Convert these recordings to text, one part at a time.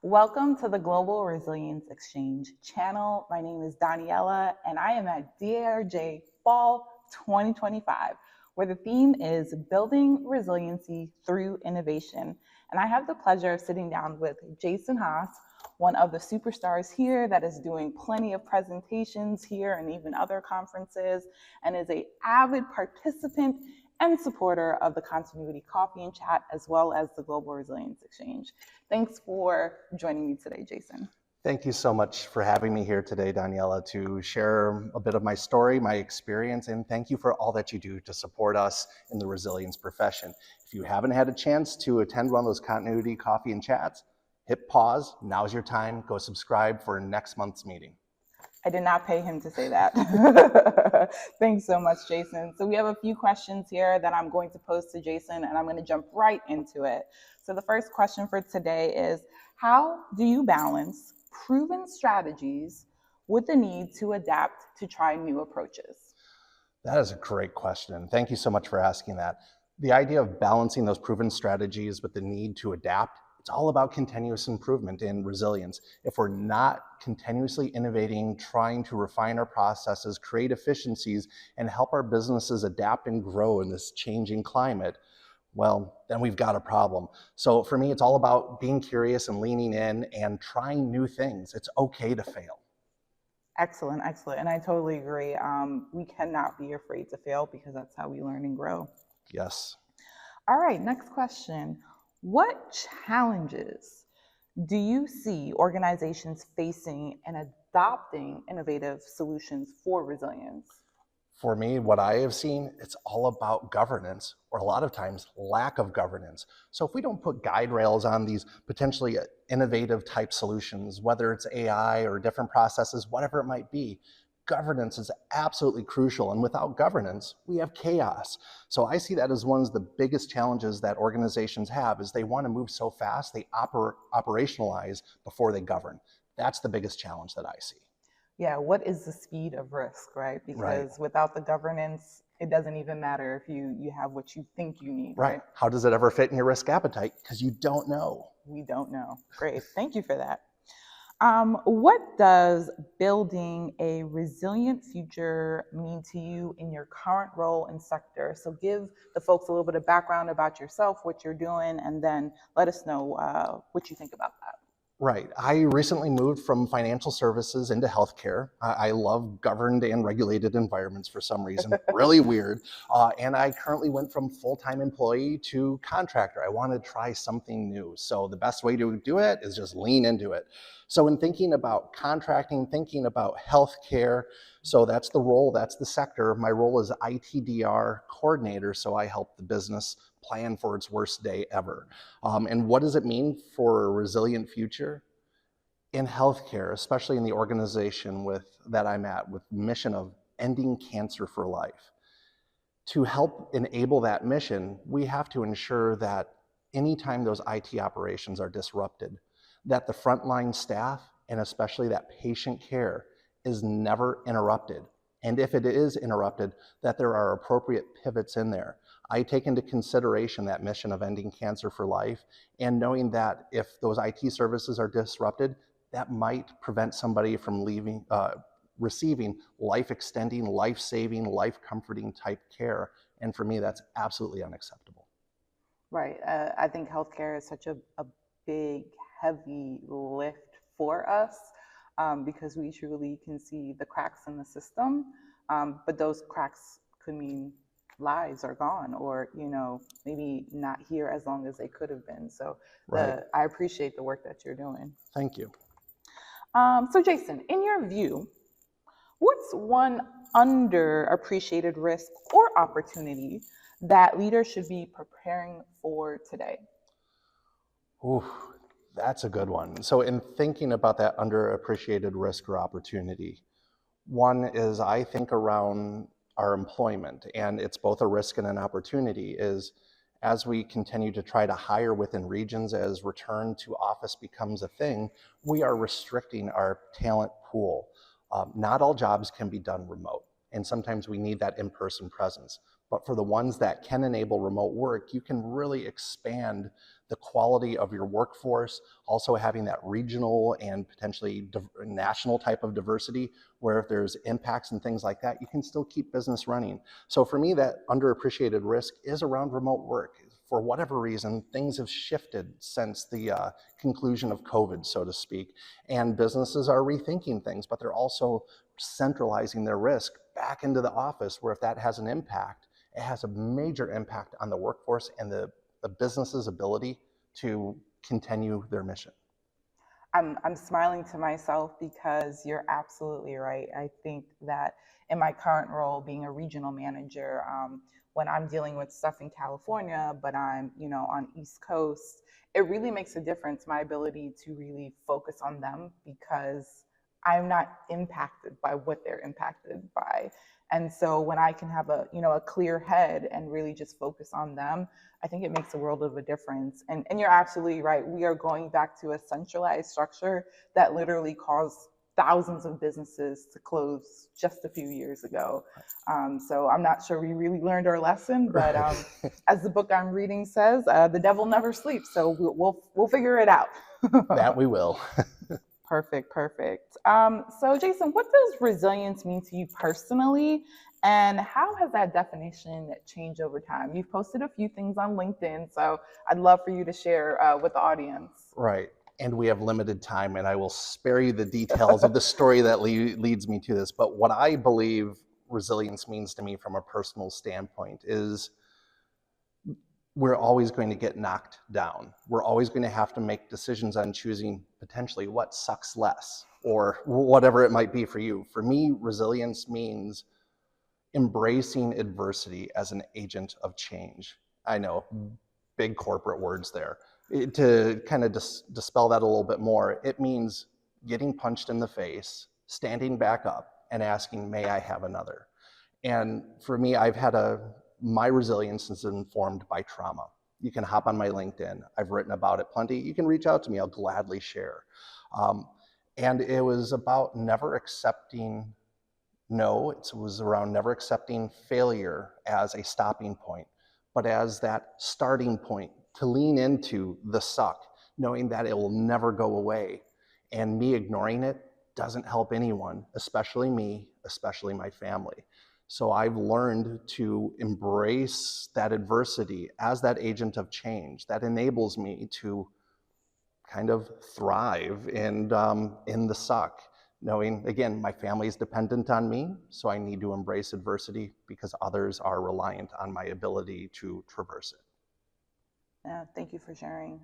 Welcome to the Global Resilience Exchange channel. My name is Daniela, and I am at DRJ Fall 2025, where the theme is Building Resiliency Through Innovation. And I have the pleasure of sitting down with Jason Haas, one of the superstars here that is doing plenty of presentations here and even other conferences, and is an avid participant and supporter of the Continuity Coffee and Chat, as well as the Global Resilience Exchange. Thanks for joining me today, Jason. Thank you so much for having me here today, Daniela, to share a bit of my story, my experience, and thank you for all that you do to support us in the resilience profession. If you haven't had a chance to attend one of those Continuity Coffee and Chats, hit pause. Now's your time. Go subscribe for next month's meeting. I did not pay him to say that. Thanks so much, Jason. So we have a few questions here that I'm going to pose to Jason, and I'm going to jump right into it. So the first question for today is, how do you balance proven strategies with the need to adapt to try new approaches? That is a great question. Thank you so much for asking that. The idea of balancing those proven strategies with the need to adapt, it's all about continuous improvement and resilience. If we're not continuously innovating, trying to refine our processes, create efficiencies, and help our businesses adapt and grow in this changing climate, well, then we've got a problem. So for me, it's all about being curious and leaning in and trying new things. It's okay to fail. Excellent, excellent. And I totally agree. We cannot be afraid to fail because that's how we learn and grow. Yes. All right, next question. What challenges do you see organizations facing in adopting innovative solutions for resilience? For me, what I have seen, it's all about governance, or a lot of times lack of governance. So if we don't put guide rails on these potentially innovative type solutions, whether it's AI or different processes, whatever it might be, governance is absolutely crucial. And without governance, we have chaos. So I see that as one of the biggest challenges that organizations have is they want to move so fast, they operationalize before they govern. That's the biggest challenge that I see. Yeah, what is the speed of risk, right? Because without the governance, it doesn't even matter if you have what you think you need, right? How does it ever fit in your risk appetite? Because you don't know. We don't know. Great, thank you for that. What does building a resilient future mean to you in your current role and sector? So give the folks a little bit of background about yourself, what you're doing, and then let us know what you think about that. Right. I recently moved from financial services into healthcare. I love governed and regulated environments for some reason, really weird. And I currently went from full-time employee to contractor. I want to try something new. So the best way to do it is just lean into it. So in thinking about contracting, thinking about healthcare, so that's the role, that's the sector. My role is ITDR coordinator, so I help the business plan for its worst day ever. And what does it mean for a resilient future? In healthcare, especially in the organization that I'm at, with the mission of ending cancer for life. To help enable that mission, we have to ensure that anytime those IT operations are disrupted, that the frontline staff, and especially that patient care, is never interrupted. And if it is interrupted, that there are appropriate pivots in there. I take into consideration that mission of ending cancer for life, and knowing that if those IT services are disrupted, that might prevent somebody from receiving life-extending, life-saving, life-comforting type care. And for me, that's absolutely unacceptable. Right. I think healthcare is such a big, heavy lift for us because we truly can see the cracks in the system, but those cracks could mean lives are gone, or maybe not here as long as they could have been. So I appreciate the work that you're doing. Thank you. So Jason, in your view, what's one underappreciated risk or opportunity that leaders should be preparing for today? Ooh, that's a good one. So in thinking about that underappreciated risk or opportunity, one is I think around our employment, and it's both a risk and an opportunity, is as we continue to try to hire within regions, as return to office becomes a thing, we are restricting our talent pool. Not all jobs can be done remote, and sometimes we need that in-person presence. But for the ones that can enable remote work, you can really expand the quality of your workforce, also having that regional and potentially national type of diversity, where if there's impacts and things like that, you can still keep business running. So for me, that underappreciated risk is around remote work. For whatever reason, things have shifted since the conclusion of COVID, so to speak, and businesses are rethinking things, but they're also centralizing their risk back into the office, where if that has an impact, it has a major impact on the workforce and the business's ability to continue their mission. I'm smiling to myself because you're absolutely right. I think that in my current role, being a regional manager, when I'm dealing with stuff in California, but I'm, on East Coast, it really makes a difference, my ability to really focus on them, because I'm not impacted by what they're impacted by. And so when I can have a clear head and really just focus on them, I think it makes a world of a difference. And you're absolutely right. We are going back to a centralized structure that literally caused thousands of businesses to close just a few years ago. So I'm not sure we really learned our lesson, but as the book I'm reading says, the devil never sleeps. So we'll figure it out. That we will. Perfect. So Jason, what does resilience mean to you personally? And how has that definition changed over time? You've posted a few things on LinkedIn, so I'd love for you to share with the audience. Right. And we have limited time, and I will spare you the details of the story that leads me to this. But what I believe resilience means to me from a personal standpoint is we're always going to get knocked down. We're always going to have to make decisions on choosing potentially what sucks less, or whatever it might be for you. For me, resilience means embracing adversity as an agent of change. I know, big corporate words there. To kind of dispel that a little bit more, it means getting punched in the face, standing back up, and asking, may I have another? And for me, my resilience is informed by trauma. You can hop on my LinkedIn. I've written about it plenty. You can reach out to me. I'll gladly share. And it was about never accepting no. It was around never accepting failure as a stopping point, but as that starting point to lean into the suck, knowing that it will never go away. And me ignoring it doesn't help anyone, especially me, especially my family. So I've learned to embrace that adversity as that agent of change that enables me to kind of thrive in the suck, knowing, again, my family is dependent on me, so I need to embrace adversity because others are reliant on my ability to traverse it. Yeah, thank you for sharing.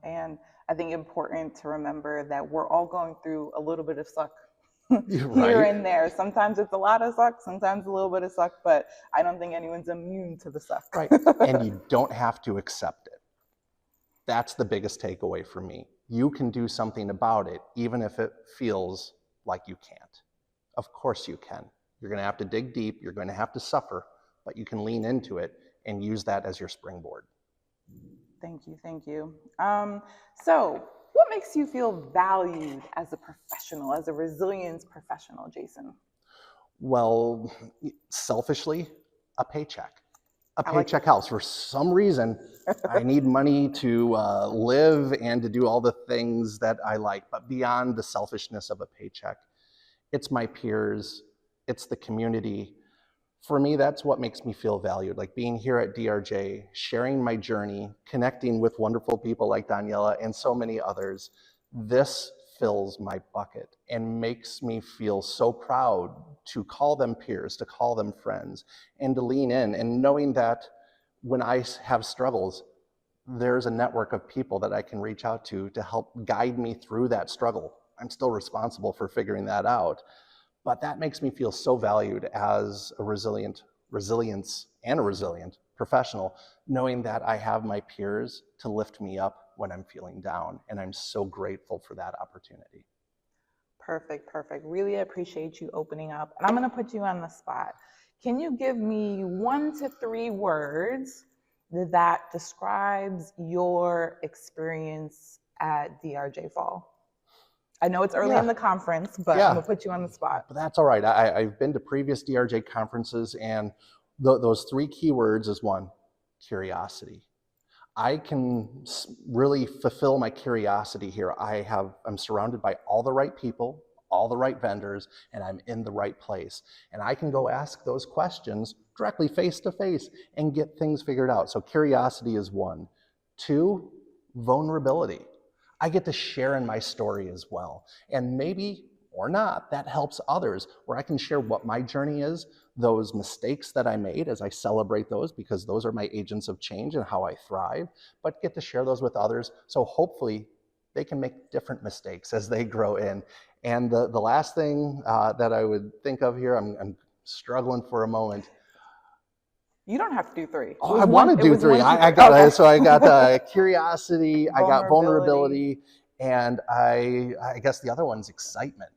And I think important to remember that we're all going through a little bit of suck here and there. Sometimes it's a lot of suck, sometimes a little bit of suck, but I don't think anyone's immune to the suck. Right. And you don't have to accept it. That's the biggest takeaway for me. You can do something about it, even if it feels like you can't. Of course you can. You're going to have to dig deep. You're going to have to suffer, but you can lean into it and use that as your springboard. Thank you. So what makes you feel valued as a professional, as a resilience professional, Jason? Well, selfishly, a paycheck. A I like paycheck helps. For some reason, I need money to live and to do all the things that I like. But beyond the selfishness of a paycheck, it's my peers, it's the community. For me, that's what makes me feel valued. Like being here at DRJ, sharing my journey, connecting with wonderful people like Daniela and so many others. This fills my bucket and makes me feel so proud to call them peers, to call them friends, and to lean in. And knowing that when I have struggles, there's a network of people that I can reach out to help guide me through that struggle. I'm still responsible for figuring that out. But that makes me feel so valued as a resilient professional, knowing that I have my peers to lift me up when I'm feeling down. And I'm so grateful for that opportunity. Perfect. Really appreciate you opening up. And I'm going to put you on the spot. Can you give me 1 to 3 words that describes your experience at DRJ Fall? I know it's early in the conference, but I'm going to put you on the spot. But that's all right. I've been to previous DRJ conferences, and those 3 key words is 1, curiosity. I can really fulfill my curiosity here. I'm surrounded by all the right people, all the right vendors, and I'm in the right place. And I can go ask those questions directly face to face and get things figured out. So curiosity is one. Two, vulnerability. I get to share in my story as well. And maybe or not, that helps others, where I can share what my journey is, those mistakes that I made as I celebrate those, because those are my agents of change and how I thrive, but get to share those with others. So hopefully they can make different mistakes as they grow in. And the last thing that I would think of here, I'm struggling for a moment. You don't have to do three. Oh, I want to do three. I got curiosity, I got vulnerability, and I guess the other one's excitement.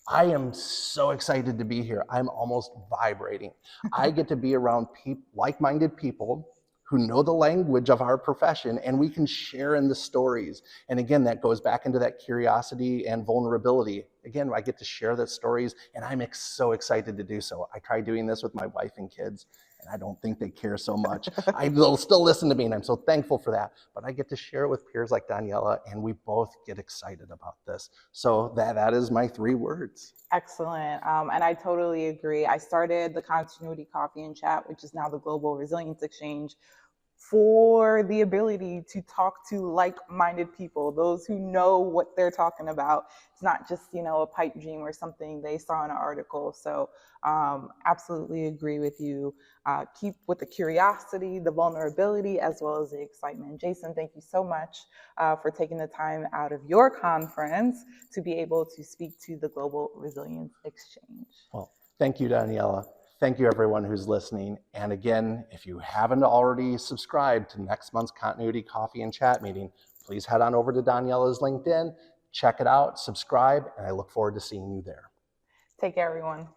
I am so excited to be here. I'm almost vibrating. I get to be around like-minded people who know the language of our profession, and we can share in the stories. And again, that goes back into that curiosity and vulnerability. Again, I get to share the stories, and I'm so excited to do so. I try doing this with my wife and kids, and I don't think they care so much. They'll still listen to me, and I'm so thankful for that. But I get to share it with peers like Daniela, and we both get excited about this. So that is my 3 words. Excellent. And I totally agree. I started the Continuity Coffee and Chat, which is now the Global Resilience Exchange, for the ability to talk to like-minded people, those who know what they're talking about. It's not just, a pipe dream or something they saw in an article. So absolutely agree with you. Keep with the curiosity, the vulnerability, as well as the excitement. Jason, thank you so much for taking the time out of your conference to be able to speak to the Global Resilience Exchange. Well, thank you, Daniela. Thank you, everyone who's listening. And again, if you haven't already subscribed to next month's Continuity Coffee and Chat meeting, please head on over to Daniela's LinkedIn, check it out, subscribe, and I look forward to seeing you there. Take care, everyone.